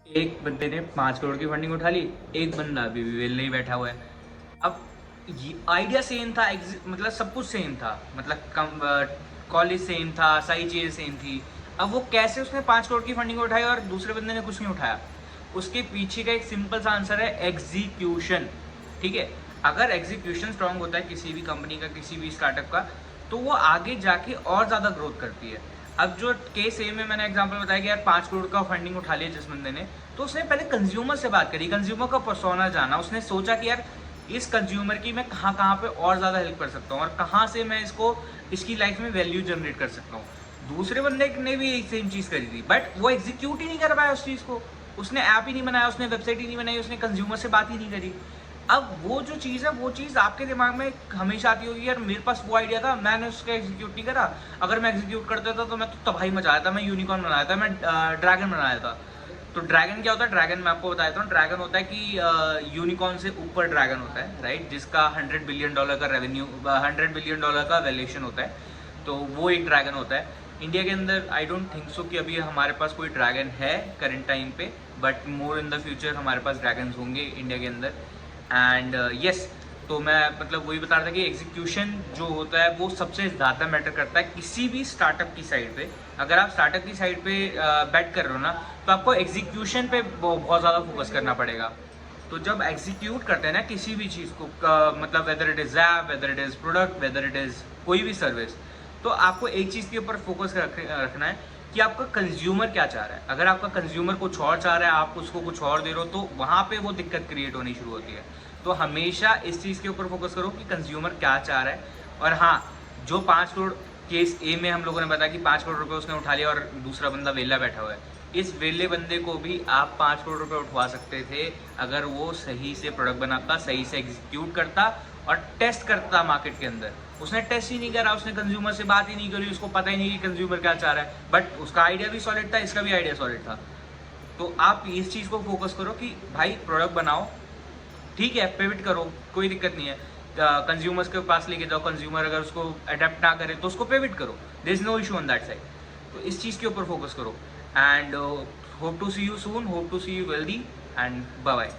एक बंदे ने 5 करोड़ की फंडिंग उठा ली, एक बंदा अभी भी वेल नहीं बैठा हुआ है। अब ये आइडिया सेम था, मतलब सब कुछ सेम था, मतलब कम कॉलेज सेम था, सारी चीज़ें सेम थी। अब वो कैसे उसने 5 करोड़ की फंडिंग उठाई और दूसरे बंदे ने कुछ नहीं उठाया? उसके पीछे का एक सिंपल सा आंसर है एग्जीक्यूशन। ठीक है, अगर एग्जीक्यूशन स्ट्रांग होता है किसी भी कंपनी का, किसी भी स्टार्टअप का, तो वो आगे जाके और ज़्यादा ग्रोथ करती है। अब जो केस ए में मैंने एग्जांपल बताया कि यार 5 करोड़ का फंडिंग उठा लिया जिस बंदे ने, तो उसने पहले कंज्यूमर से बात करी, कंज्यूमर का पर्सोना जाना, उसने सोचा कि यार इस कंज्यूमर की मैं कहाँ कहाँ पे और ज़्यादा हेल्प कर सकता हूँ और कहाँ से मैं इसको इसकी लाइफ में वैल्यू जनरेट कर सकता हूँ। दूसरे बंदे ने भी एक सेम चीज़ करी थी, बट वो एग्जीक्यूट ही नहीं कर पाया उस चीज़ को। उसने ऐप ही नहीं बनाया, उसने वेबसाइट ही नहीं बनाई, उसने कंज्यूमर से बात ही नहीं करी। अब वो जो चीज़ है, वो चीज़ आपके दिमाग में हमेशा आती होगी, यार मेरे पास वो आइडिया था, मैंने उसका एग्जीक्यूट नहीं करा। अगर मैं एग्जीक्यूट करता था तो मैं तो तबाही मचाया था, मैं यूनिकॉर्न बनाया था, मैं ड्रैगन बनाया था। तो ड्रैगन क्या होता है? ड्रैगन मैं आपको बता देता हूँ। ड्रैगन होता है कि यूनिकॉर्न से ऊपर ड्रैगन होता है, राइट, जिसका $100 बिलियन का रेवेन्यू, $100 बिलियन का वैल्यूएशन होता है। तो वो एक ड्रैगन होता है। इंडिया के अंदर आई डोंट थिंक सो कि अभी हमारे पास कोई ड्रैगन है करंट टाइम पे, but more in the future हमारे पास ड्रैगन्स होंगे इंडिया के अंदर। एंड यस, तो मैं मतलब वही बता रहा था कि एग्जीक्यूशन जो होता है वो सबसे ज़्यादा मैटर करता है किसी भी स्टार्टअप की साइड पे। अगर आप स्टार्टअप की साइड पे बैट कर रहे हो ना, तो आपको एग्जीक्यूशन पे बहुत ज़्यादा फोकस करना पड़ेगा। तो जब एग्जीक्यूट करते हैं ना किसी भी चीज़ को, मतलब whether it is app, whether it is product, whether it is कोई भी सर्विस, तो आपको एक चीज़ के ऊपर फोकस रखना है कि आपका कंज्यूमर क्या चाह रहा है। अगर आपका कंज्यूमर कुछ और चाह रहा है, आप उसको कुछ और दे रहे हो, तो वहाँ पे वो दिक्कत क्रिएट होनी शुरू होती है। तो हमेशा इस चीज़ के ऊपर फोकस करो कि कंज्यूमर क्या चाह रहा है। और हाँ, जो 5 करोड़ केस ए में हम लोगों ने बताया कि 5 करोड़ रुपये उसने उठा लिया और दूसरा बंदा वेला बैठा हुआ है, इस वेले बंदे को भी आप 5 करोड़ रुपये उठवा सकते थे अगर वो सही से प्रोडक्ट बनाता, सही से एग्जीक्यूट करता और टेस्ट करता मार्केट के अंदर। उसने टेस्ट ही नहीं करा, उसने कंज्यूमर से बात ही नहीं करी, उसको पता ही नहीं कि कंज्यूमर क्या चाह रहा है। बट उसका आइडिया भी सॉलिड था, इसका भी आइडिया सॉलिड था। तो आप इस चीज़ को फोकस करो कि भाई प्रोडक्ट बनाओ, ठीक है, पेविट करो, कोई दिक्कत नहीं है। कंज्यूमर्स के पास लेके जाओ, कंज्यूमर अगर उसको अडेप्ट ना करे तो उसको पेविट करो, there is no issue on that side. तो इस चीज़ के ऊपर फोकस करो। And hope to see you soon, hope to see you wealthy, and bye bye.